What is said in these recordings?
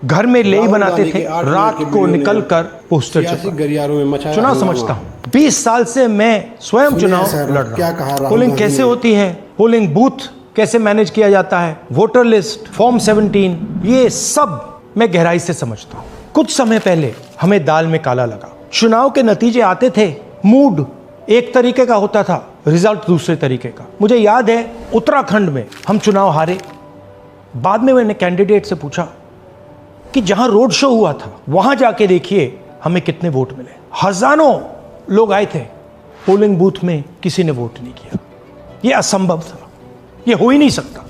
घर में ले ही बनाते थे, रात को निकलकर पोस्टर छपा। चुनाव समझता हूँ, 20 साल से मैं स्वयं चुनाव लड़ रहा हूँ। पोलिंग कैसे होती है, पोलिंग बूथ कैसे मैनेज किया जाता है, वोटर लिस्ट, फॉर्म 17, ये सब मैं गहराई से समझता हूँ। कुछ समय पहले हमें दाल में काला लगा। चुनाव के नतीजे आते थे, मूड एक तरीके का होता था, रिजल्ट दूसरे तरीके का। मुझे याद है उत्तराखंड में हम चुनाव हारे। बाद में मैंने कैंडिडेट से पूछा कि जहां रोड शो हुआ था वहां जाके देखिए हमें कितने वोट मिले। हजारों लोग आए थे, पोलिंग बूथ में किसी ने वोट नहीं किया। यह असंभव था, यह हो ही नहीं सकता।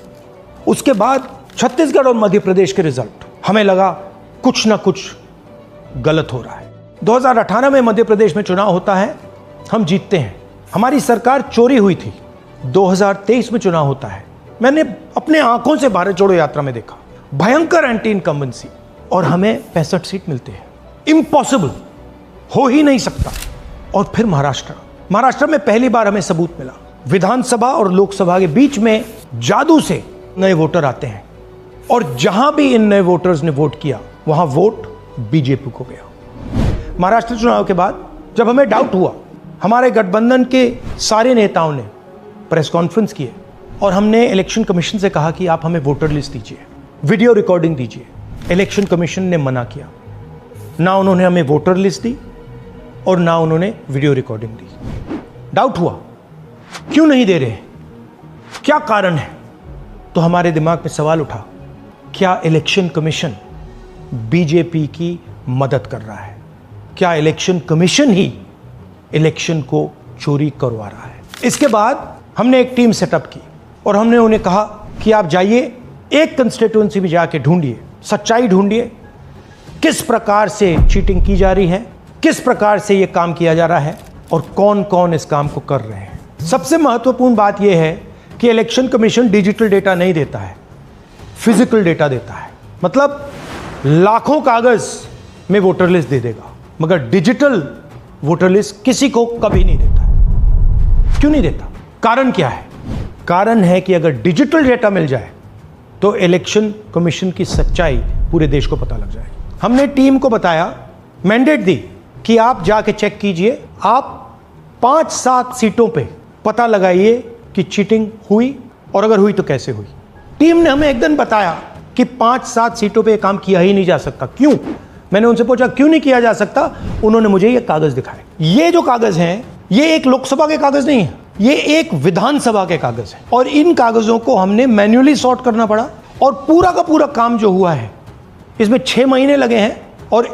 उसके बाद छत्तीसगढ़ और मध्य प्रदेश के रिजल्ट, हमें लगा कुछ ना कुछ गलत हो रहा है। 2018 में मध्य प्रदेश में चुनाव होता है, हम जीतते हैं, हमारी सरकार चोरी हुई थी। 2023 में चुनाव होता है, मैंने अपने आंखों से भारत जोड़ो यात्रा में देखा, भयंकर एंटी इनकम्बेंसी, और हमें 65 सीट मिलते हैं। इम्पॉसिबल, हो ही नहीं सकता। और फिर महाराष्ट्र में पहली बार हमें सबूत मिला। विधानसभा और लोकसभा के बीच में जादू से नए वोटर आते हैं, और जहां भी इन नए वोटर्स ने वोट किया वहां वोट बीजेपी को गया। महाराष्ट्र चुनाव के बाद जब हमें डाउट हुआ, हमारे गठबंधन के सारे नेताओं ने प्रेस कॉन्फ्रेंस किए और हमने इलेक्शन कमीशन से कहा कि आप हमें वोटर लिस्ट दीजिए, वीडियो रिकॉर्डिंग दीजिए। इलेक्शन कमीशन ने मना किया, ना उन्होंने हमें वोटर लिस्ट दी और ना उन्होंने वीडियो रिकॉर्डिंग दी। डाउट हुआ, क्यों नहीं दे रहे, क्या कारण है? तो हमारे दिमाग में सवाल उठा, क्या इलेक्शन कमीशन बीजेपी की मदद कर रहा है? क्या इलेक्शन कमीशन ही इलेक्शन को चोरी करवा रहा है? इसके बाद हमने एक टीम सेटअप की और हमने उन्हें कहा कि आप जाइए, एक कंस्टिट्यूएंसी भी जाके ढूंढिए, सच्चाई ढूंढिए, किस प्रकार से चीटिंग की जा रही है, किस प्रकार से यह काम किया जा रहा है और कौन कौन इस काम को कर रहे हैं। सबसे महत्वपूर्ण बात यह है कि इलेक्शन कमीशन डिजिटल डेटा नहीं देता है, फिजिकल डेटा देता है। मतलब लाखों कागज में वोटर लिस्ट दे देगा, मगर डिजिटल वोटर लिस्ट किसी को कभी नहीं देता है। क्यों नहीं देता? कारण क्या है? कारण है कि अगर डिजिटल डेटा मिल जाए तो इलेक्शन कमीशन की सच्चाई पूरे देश को पता लग जाए। हमने टीम को बताया, मैंडेट दी कि आप जाके चेक कीजिए, आप 5-7 सीटों पे पता लगाइए कि चीटिंग हुई, और अगर हुई तो कैसे हुई। टीम ने हमें एक दिन बताया कि 5-7 सीटों पे ये काम किया ही नहीं जा सकता। क्यों? मैंने उनसे पूछा क्यों नहीं किया जा सकता? उन्होंने मुझे ये कागज दिखाए। ये जो कागज हैं, ये एक लोकसभा के कागज नहीं है, ये एक विधानसभा के कागज है, और इन कागजों को हमने मैन्युअली सॉर्ट करना पड़ा। और पूरा का पूरा काम जो हुआ है, इसमें 6 महीने लगे हैं, और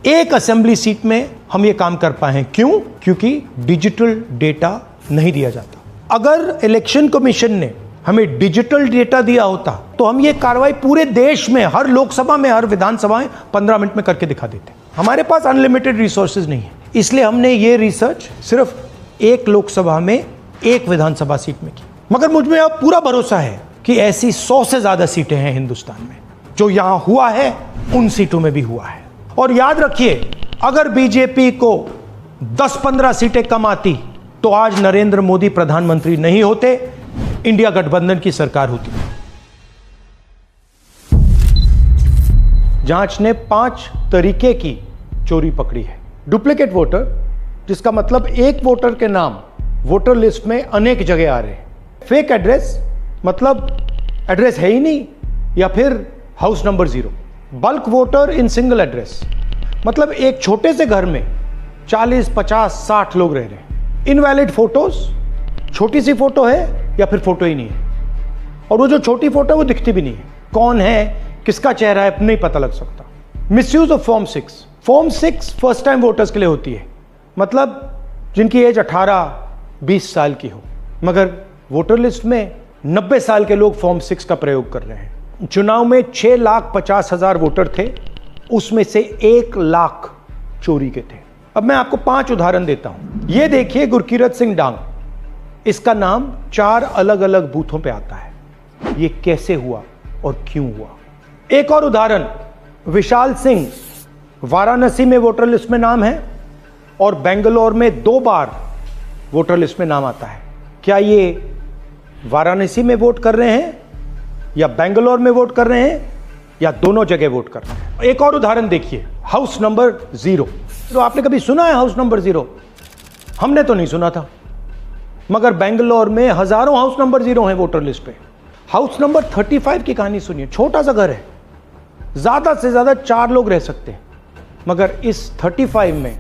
एक असेंबली सीट में हम ये काम कर पाए हैं। क्यों? क्योंकि डिजिटल डेटा नहीं दिया जाता। अगर इलेक्शन कमीशन ने हमें डिजिटल डेटा दिया होता तो हम ये कार्रवाई पूरे देश में, हर लोकसभा में, हर विधानसभा में 15 मिनट में करके दिखा देते। हमारे पास अनलिमिटेड रिसोर्सेज नहीं है, इसलिए हमने ये रिसर्च सिर्फ एक लोकसभा में, एक विधानसभा सीट में की। मगर मुझ में अब पूरा भरोसा है कि ऐसी 100 से ज्यादा सीटें हैं हिंदुस्तान में, जो यहां हुआ है उन सीटों में भी हुआ है। और याद रखिए, अगर बीजेपी को 10-15 सीटें कम आती तो आज नरेंद्र मोदी प्रधानमंत्री नहीं होते, इंडिया गठबंधन की सरकार होती। जांच ने 5 तरीके की चोरी पकड़ी है। डुप्लीकेट वोटर, जिसका मतलब एक वोटर के नाम वोटर लिस्ट में अनेक जगह आ रहे हैं। फेक एड्रेस, मतलब एड्रेस है ही नहीं या फिर house number 0। Bulk voter in single address, मतलब एक छोटे से घर में 40, 50, 60 लोग रह रहे हैं। इनवैलिड फोटोज, छोटी सी फोटो है या फिर फोटो ही नहीं है, और वो जो छोटी फोटो है वो दिखती भी नहीं है। कौन है, किसका चेहरा है, नहीं पता लग सकता। Misuse of form 6। Form 6 first time voters के लिए होती है, मतलब जिनकी एज 18-20 साल की हो, मगर वोटर लिस्ट में 90 साल के लोग फॉर्म 6 का प्रयोग कर रहे हैं। चुनाव में 6,50,000 वोटर थे, उसमें से 1 लाख चोरी के थे। अब मैं आपको 5 उदाहरण देता हूं। ये देखिए, गुरकीरत सिंह डांग, इसका नाम 4 अलग अलग बूथों पे आता है। ये कैसे हुआ और क्यों हुआ? एक और उदाहरण, विशाल सिंह, वाराणसी में वोटर लिस्ट में नाम है और बेंगलोर में 2 बार वोटर लिस्ट में नाम आता है। क्या ये वाराणसी में वोट कर रहे हैं या बेंगलोर में वोट कर रहे हैं या दोनों जगह वोट करना है। एक और उदाहरण देखिए, हाउस नंबर 0। तो आपने कभी सुना है हाउस नंबर 0? हमने तो नहीं सुना था, मगर बेंगलोर में हजारों हाउस नंबर 0 हैं वोटर लिस्ट पे। हाउस नंबर 35 की कहानी सुनिए। छोटा सा घर है, ज्यादा से ज्यादा 4 लोग रह सकते हैं, मगर इस 35 में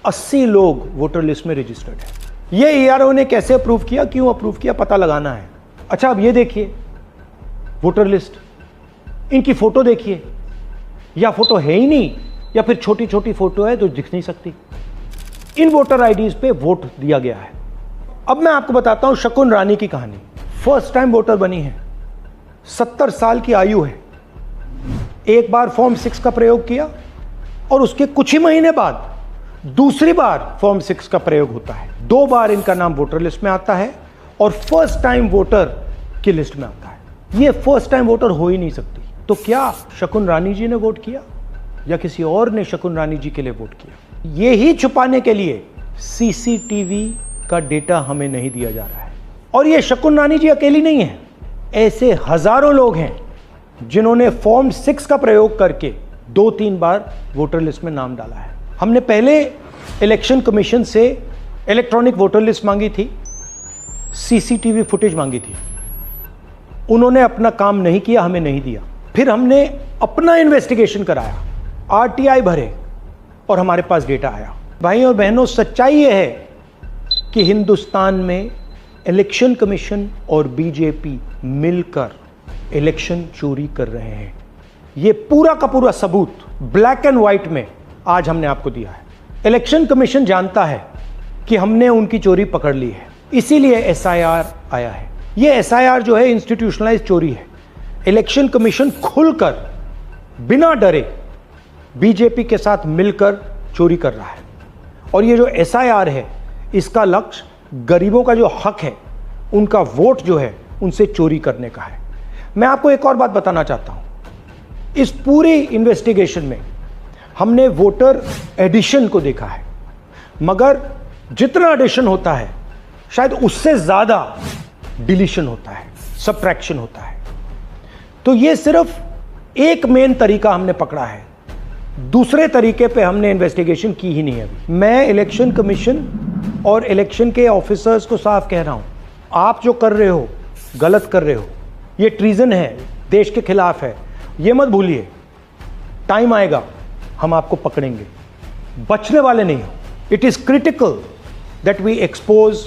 80 लोग वोटर लिस्ट में रजिस्टर्ड है। ये ईआरओ ने कैसे अप्रूव किया, क्यों अप्रूव किया, पता लगाना है। अच्छा, अब ये देखिए वोटर लिस्ट, इनकी फोटो देखिए, या फोटो है ही नहीं, या फिर छोटी छोटी फोटो है जो दिख नहीं सकती। इन वोटर आईडीज पे वोट दिया गया है। अब मैं आपको बताता हूं शकुन रानी की कहानी। फर्स्ट टाइम वोटर बनी है, 70 साल की आयु है। एक बार फॉर्म 6 का प्रयोग किया और उसके कुछ ही महीने बाद दूसरी बार फॉर्म 6 का प्रयोग होता है। 2 बार इनका नाम वोटर लिस्ट में आता है और फर्स्ट टाइम वोटर की लिस्ट में आता है। ये फर्स्ट टाइम वोटर हो ही नहीं सकती। तो क्या शकुन रानी जी ने वोट किया या किसी और ने शकुन रानी जी के लिए वोट किया? ये ही छुपाने के लिए सीसीटीवी का डेटा हमें नहीं दिया जा रहा है। और ये शकुन रानी जी अकेली नहीं है, ऐसे हजारों लोग हैं जिन्होंने फॉर्म 6 का प्रयोग करके 2-3 बार वोटर लिस्ट में नाम डाला है। हमने पहले इलेक्शन कमीशन से इलेक्ट्रॉनिक वोटर लिस्ट मांगी थी, सीसीटीवी फुटेज मांगी थी। उन्होंने अपना काम नहीं किया, हमें नहीं दिया। फिर हमने अपना इन्वेस्टिगेशन कराया, आरटीआई भरे और हमारे पास डेटा आया। भाई और बहनों, सच्चाई यह है कि हिंदुस्तान में इलेक्शन कमीशन और बीजेपी मिलकर इलेक्शन चोरी कर रहे हैं। यह पूरा का पूरा सबूत ब्लैक एंड व्हाइट में आज हमने आपको दिया है। इलेक्शन कमीशन जानता है कि हमने उनकी चोरी पकड़ ली है, इसीलिए एसआईआर आया है। यह एसआईआर जो है इंस्टीट्यूशनलाइज चोरी है। इलेक्शन कमीशन खुलकर बिना डरे बीजेपी के साथ मिलकर चोरी कर रहा है। और ये जो एसआईआर है, इसका लक्ष्य गरीबों का जो हक है, उनका वोट जो है, उनसे चोरी करने का है। मैं आपको एक और बात बताना चाहता हूं। इस पूरी इन्वेस्टिगेशन में हमने वोटर एडिशन को देखा है, मगर जितना एडिशन होता है शायद उससे ज्यादा डिलीशन होता है, सबट्रैक्शन होता है। तो ये सिर्फ एक मेन तरीका हमने पकड़ा है, दूसरे तरीके पे हमने इन्वेस्टिगेशन की ही नहीं अभी। मैं इलेक्शन कमीशन और इलेक्शन के ऑफिसर्स को साफ कह रहा हूं, आप जो कर रहे हो गलत कर रहे हो, ये ट्रीजन है, देश के खिलाफ है। ये मत भूलिए, टाइम आएगा हम आपको पकड़ेंगे, बचने वाले नहीं हो। It is critical that we expose